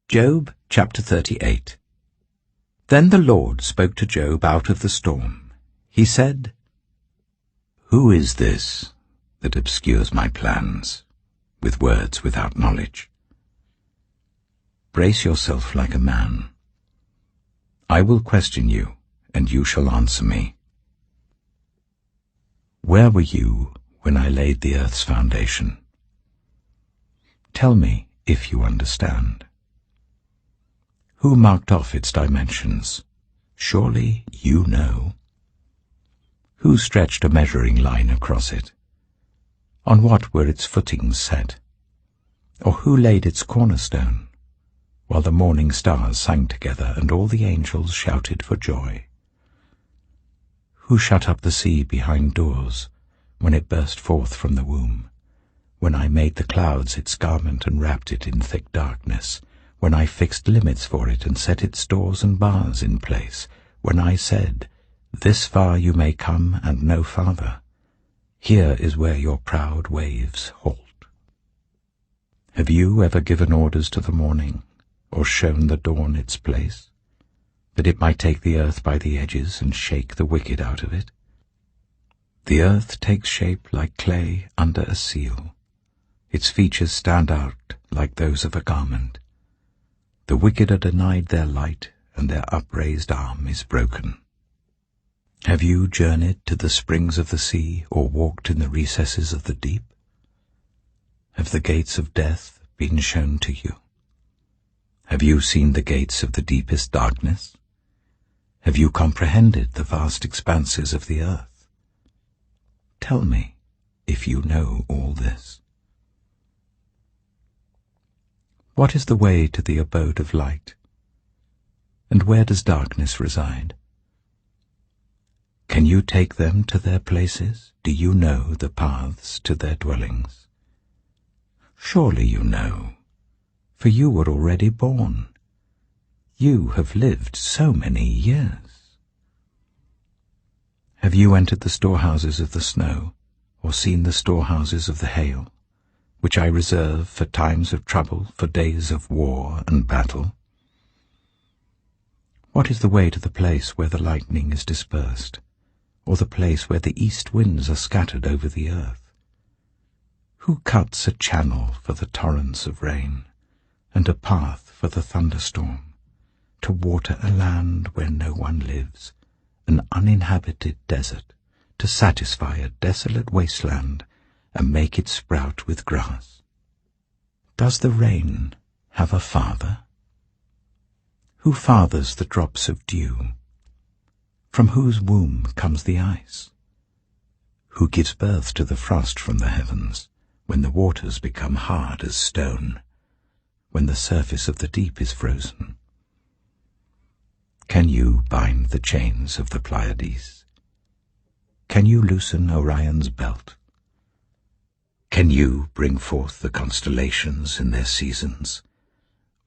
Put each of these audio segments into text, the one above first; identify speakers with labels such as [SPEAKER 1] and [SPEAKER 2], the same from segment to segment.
[SPEAKER 1] Job chapter 38. Then the Lord spoke to Job out of the storm. He said, "Who is this that obscures my plans with words without knowledge? Brace yourself like a man. I will question you, and you shall answer me. Where were you when I laid the earth's foundation? Tell me if you understand. Who marked off its dimensions? Surely you know. Who stretched a measuring line across it? On what were its footings set? Or who laid its cornerstone, while the morning stars sang together and all the angels shouted for joy? Who shut up the sea behind doors when it burst forth from the womb? When I made the clouds its garment and wrapped it in thick darkness, when I fixed limits for it and set its doors and bars in place, when I said, 'This far you may come and no farther. Here is where your proud waves halt.' Have you ever given orders to the morning, or shown the dawn its place, that it might take the earth by the edges and shake the wicked out of it? The earth takes shape like clay under a seal. Its features stand out like those of a garment. The wicked are denied their light, and their upraised arm is broken. Have you journeyed to the springs of the sea, or walked in the recesses of the deep? Have the gates of death been shown to you? Have you seen the gates of the deepest darkness? Have you comprehended the vast expanses of the earth? Tell me if you know all this. What is the way to the abode of light? And where does darkness reside? Can you take them to their places? Do you know the paths to their dwellings? Surely you know, for you were already born. You have lived so many years. Have you entered the storehouses of the snow, or seen the storehouses of the hail, which I reserve for times of trouble, for days of war and battle? What is the way to the place where the lightning is dispersed, or the place where the east winds are scattered over the earth? Who cuts a channel for the torrents of rain, and a path for the thunderstorm, to water a land where no one lives, an uninhabited desert, to satisfy a desolate wasteland, and make it sprout with grass? Does the rain have a father? Who fathers the drops of dew? From whose womb comes the ice? Who gives birth to the frost from the heavens, when the waters become hard as stone, when the surface of the deep is frozen? Can you bind the chains of the Pleiades? Can you loosen Orion's belt? Can you bring forth the constellations in their seasons,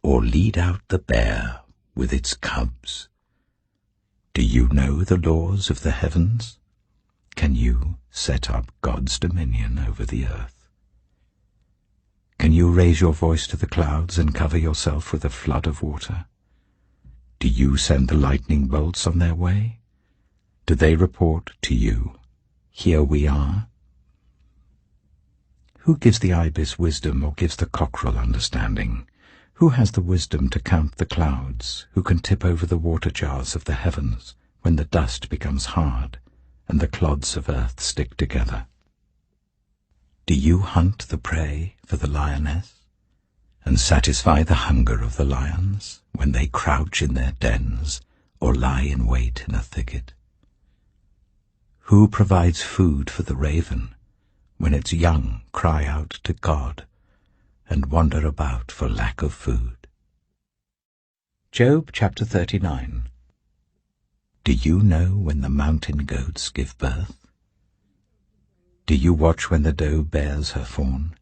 [SPEAKER 1] or lead out the bear with its cubs? Do you know the laws of the heavens? Can you set up God's dominion over the earth? Can you raise your voice to the clouds and cover yourself with a flood of water? Do you send the lightning bolts on their way? Do they report to you, 'Here we are'? Who gives the ibis wisdom, or gives the cockerel understanding? Who has the wisdom to count the clouds? Who can tip over the water jars of the heavens when the dust becomes hard and the clods of earth stick together? Do you hunt the prey for the lioness, and satisfy the hunger of the lions when they crouch in their dens or lie in wait in a thicket? Who provides food for the raven when its young cry out to God and wander about for lack of food? Job chapter 39. Do you know when the mountain goats give birth? Do you watch when the doe bears her fawn?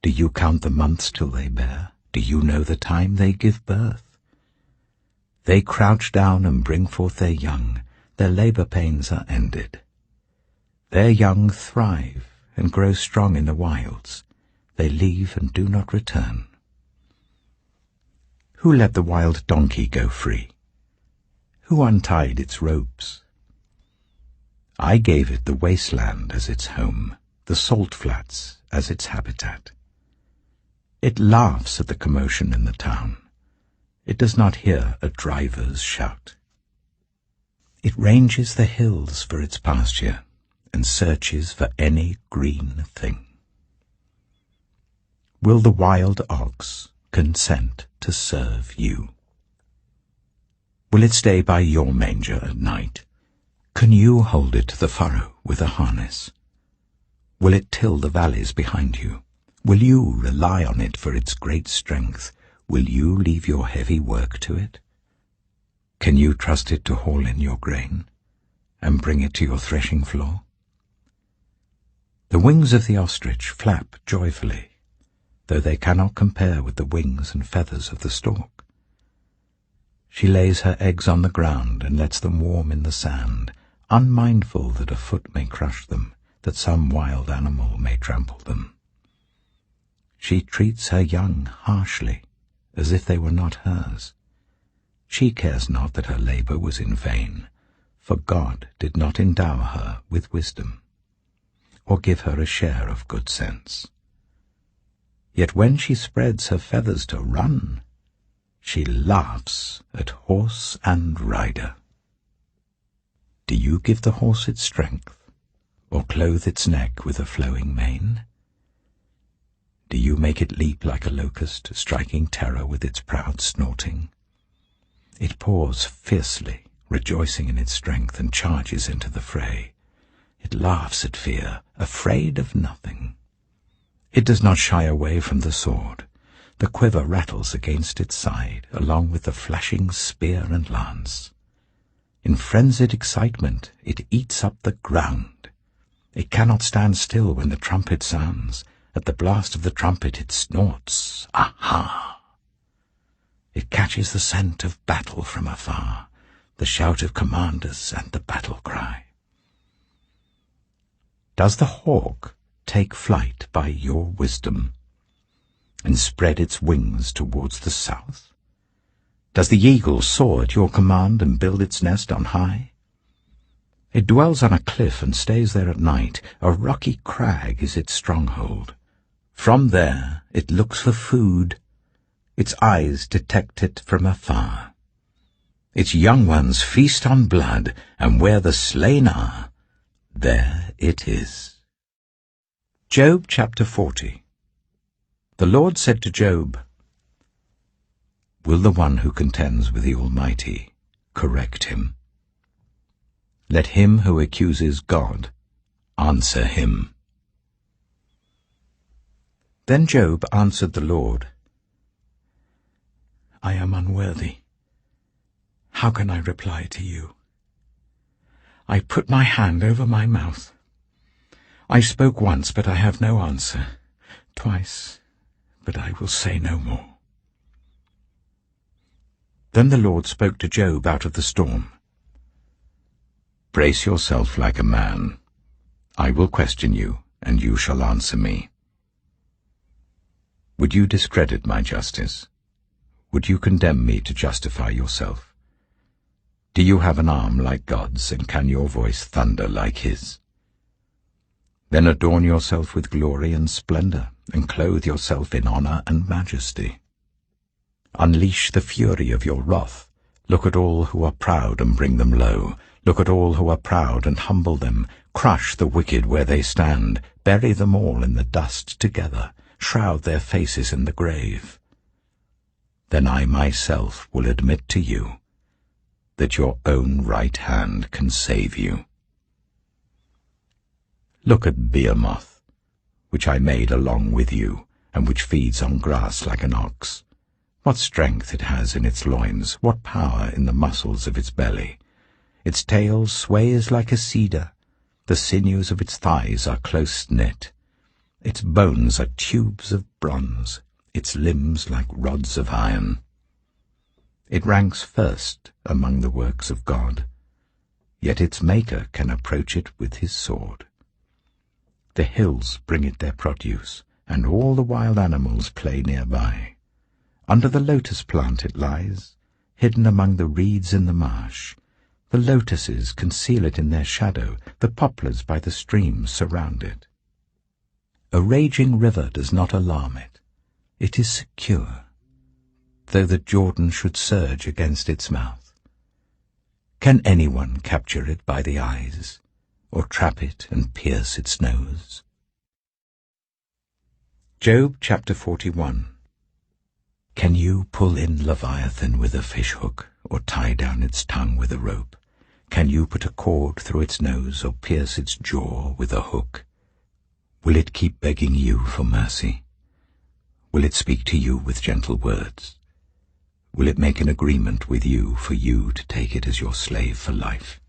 [SPEAKER 1] Do you count the months till they bear? Do you know the time they give birth? They crouch down and bring forth their young. Their labor pains are ended. Their young thrive and grow strong in the wilds. They leave and do not return. Who let the wild donkey go free? Who untied its ropes? I gave it the wasteland as its home, the salt flats as its habitat. It laughs at the commotion in the town. It does not hear a driver's shout. It ranges the hills for its pasture and searches for any green thing. Will the wild ox consent to serve you? Will it stay by your manger at night? Can you hold it to the furrow with a harness? Will it till the valleys behind you? Will you rely on it for its great strength? Will you leave your heavy work to it? Can you trust it to haul in your grain and bring it to your threshing floor? The wings of the ostrich flap joyfully, though they cannot compare with the wings and feathers of the stork. She lays her eggs on the ground and lets them warm in the sand, unmindful that a foot may crush them, that some wild animal may trample them. She treats her young harshly, as if they were not hers. She cares not that her labor was in vain, for God did not endow her with wisdom, or give her a share of good sense. Yet when she spreads her feathers to run, she laughs at horse and rider. Do you give the horse its strength, or clothe its neck with a flowing mane? Do you make it leap like a locust, striking terror with its proud snorting? It paws fiercely, rejoicing in its strength, and charges into the fray. It laughs at fear, afraid of nothing. It does not shy away from the sword. The quiver rattles against its side, along with the flashing spear and lance. In frenzied excitement, it eats up the ground. It cannot stand still when the trumpet sounds. At the blast of the trumpet it snorts, aha! It catches the scent of battle from afar, the shout of commanders and the battle cry. Does the hawk take flight by your wisdom and spread its wings towards the south? Does the eagle soar at your command and build its nest on high? It dwells on a cliff and stays there at night. A rocky crag is its stronghold. From there it looks for food. Its eyes detect it from afar. Its young ones feast on blood, and where the slain are, there it is. Job chapter 40. The Lord said to Job, Will the one who contends with the Almighty correct him? Let him who accuses God answer him. Then Job answered the Lord, I am unworthy. How can I reply to you? I put my hand over my mouth. I spoke once, but I have no answer. Twice, but I will say no more. Then the Lord spoke to Job out of the storm. Brace yourself like a man. I will question you, and you shall answer me. Would you discredit my justice? Would you condemn me to justify yourself? Do you have an arm like God's, and can your voice thunder like his? Then adorn yourself with glory and splendor, and clothe yourself in honor and majesty. Unleash the fury of your wrath. Look at all who are proud and bring them low. Look at all who are proud and humble them. Crush the wicked where they stand. Bury them all in the dust together. Shroud their faces in the grave. Then I myself will admit to you that your own right hand can save you. Look at Behemoth, which I made along with you, and which feeds on grass like an ox. What strength it has in its loins, what power in the muscles of its belly. Its tail sways like a cedar, the sinews of its thighs are close knit. Its bones are tubes of bronze, its limbs like rods of iron. It ranks first among the works of God, yet its maker can approach it with his sword. The hills bring it their produce, and all the wild animals play nearby. Under the lotus plant it lies, hidden among the reeds in the marsh. The lotuses conceal it in their shadow, the poplars by the stream surround it. A raging river does not alarm it. It is secure, though the Jordan should surge against its mouth. Can anyone capture it by the eyes, or trap it and pierce its nose? Job chapter 41. Can you pull in Leviathan with a fishhook, or tie down its tongue with a rope? Can you put a cord through its nose, or pierce its jaw with a hook? Will it keep begging you for mercy? Will it speak to you with gentle words? Will it make an agreement with you for you to take it as your slave for life?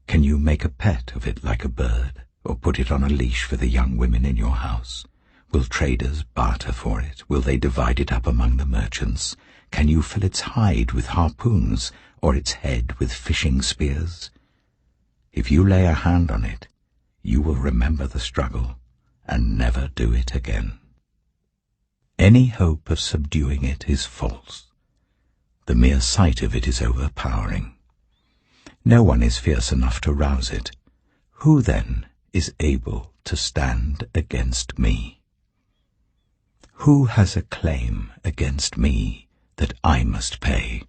[SPEAKER 1] Can you make a pet of it like a bird, or put it on a leash for the young women in your house? Will traders barter for it? Will they divide it up among the merchants? Can you fill its hide with harpoons, or its head with fishing spears? If you lay a hand on it, you will remember the struggle and never do it again. Any hope of subduing it is false. The mere sight of it is overpowering. No one is fierce enough to rouse it. Who then is able to stand against me? Who has a claim against me that I must pay?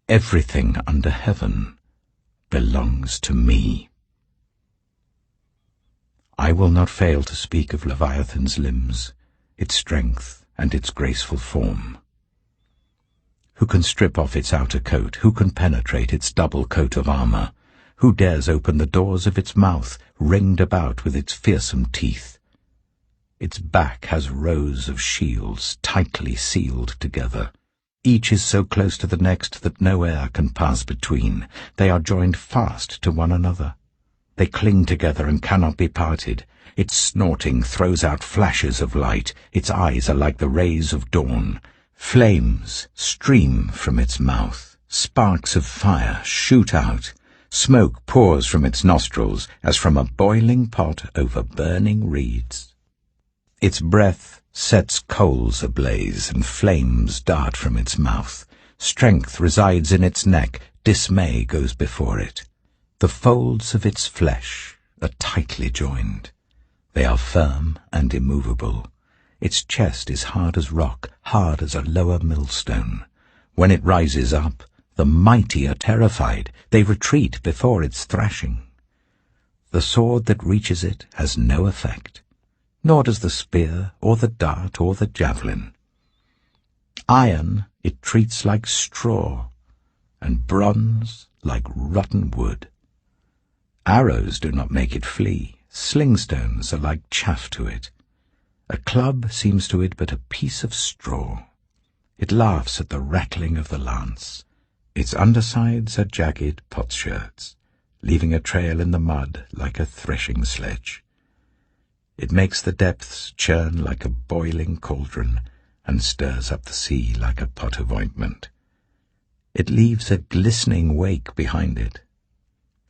[SPEAKER 1] Everything under heaven belongs to me. I will not fail to speak of Leviathan's limbs, its strength and its graceful form. Who can strip off its outer coat? Who can penetrate its double coat of armor? Who dares open the doors of its mouth, ringed about with its fearsome teeth? Its back has rows of shields tightly sealed together. Each is so close to the next that no air can pass between. They are joined fast to one another. They cling together and cannot be parted. Its snorting throws out flashes of light. Its eyes are like the rays of dawn. Flames stream from its mouth. Sparks of fire shoot out. Smoke pours from its nostrils as from a boiling pot over burning reeds. Its breath sets coals ablaze, and flames dart from its mouth. Strength resides in its neck, dismay goes before it. The folds of its flesh are tightly joined. They are firm and immovable. Its chest is hard as rock, hard as a lower millstone. When it rises up, the mighty are terrified. They retreat before its thrashing. The sword that reaches it has no effect, nor does the spear, or the dart, or the javelin. Iron it treats like straw, and bronze like rotten wood. Arrows do not make it flee. Slingstones are like chaff to it. A club seems to it but a piece of straw. It laughs at the rattling of the lance. Its undersides are jagged potsherds, leaving a trail in the mud like a threshing sledge. It makes the depths churn like a boiling cauldron, and stirs up the sea like a pot of ointment. It leaves a glistening wake behind it.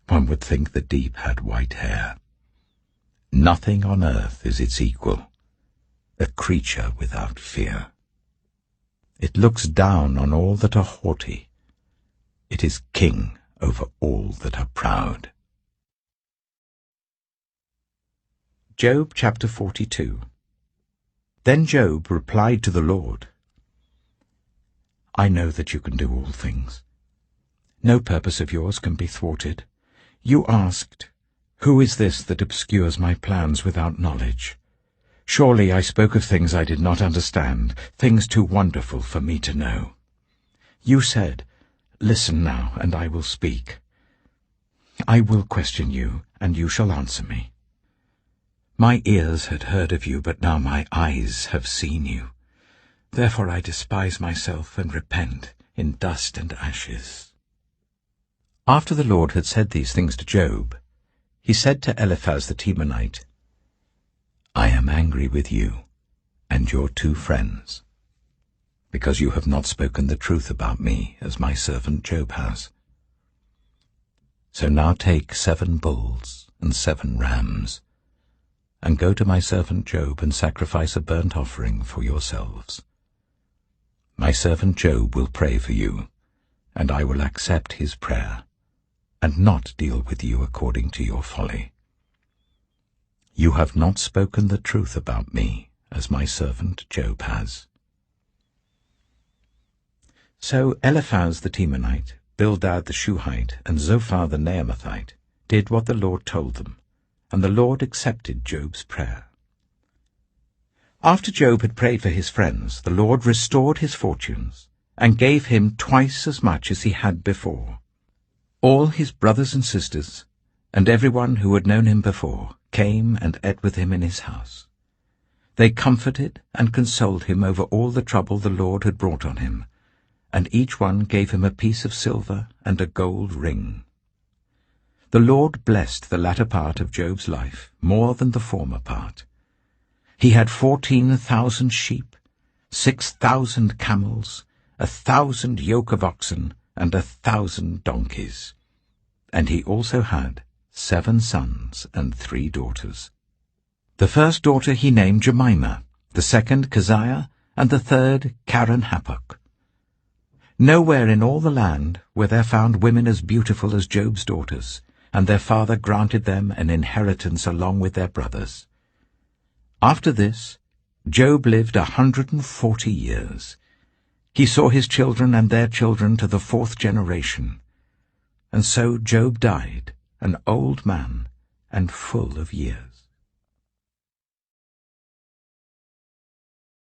[SPEAKER 1] One would think the deep had white hair. Nothing on earth is its equal, a creature without fear. It looks down on all that are haughty. It is king over all that are proud. Job chapter 42. Then Job replied to the Lord, I know that you can do all things. No purpose of yours can be thwarted. You asked, Who is this that obscures my plans without knowledge? Surely I spoke of things I did not understand, things too wonderful for me to know. You said, Listen now, and I will speak. I will question you, and you shall answer me. My ears had heard of you, but now my eyes have seen you. Therefore I despise myself and repent in dust and ashes. After the Lord had said these things to Job, he said to Eliphaz the Temanite, I am angry with you and your 2 friends, because you have not spoken the truth about me as my servant Job has. So now take 7 bulls and 7 rams, and go to my servant Job and sacrifice a burnt offering for yourselves, My servant Job will pray for you, and I will accept his prayer, and not deal with you according to your folly. You have not spoken the truth about me, as my servant Job has." So Eliphaz the Temanite, Bildad the Shuhite, and Zophar the Naamathite did what the Lord told them, and the Lord accepted Job's prayer. After Job had prayed for his friends, the Lord restored his fortunes, and gave him twice as much as he had before. All his brothers and sisters, and everyone who had known him before, came and ate with him in his house. They comforted and consoled him over all the trouble the Lord had brought on him, and each one gave him a piece of silver and a gold ring. The Lord blessed the latter part of Job's life more than the former part. He had 14,000 sheep, 6,000 camels, 1,000 yoke of oxen, and 1,000 donkeys. And he also had 7 sons and 3 daughters. The first daughter he named Jemimah, the second Keziah, and the third Karen-Happuch. Nowhere in all the land were there found women as beautiful as Job's daughters, and their father granted them an inheritance along with their brothers. After this, Job lived 140 years. He saw his children and their children to the 4th generation. And so Job died, an old man and full of years.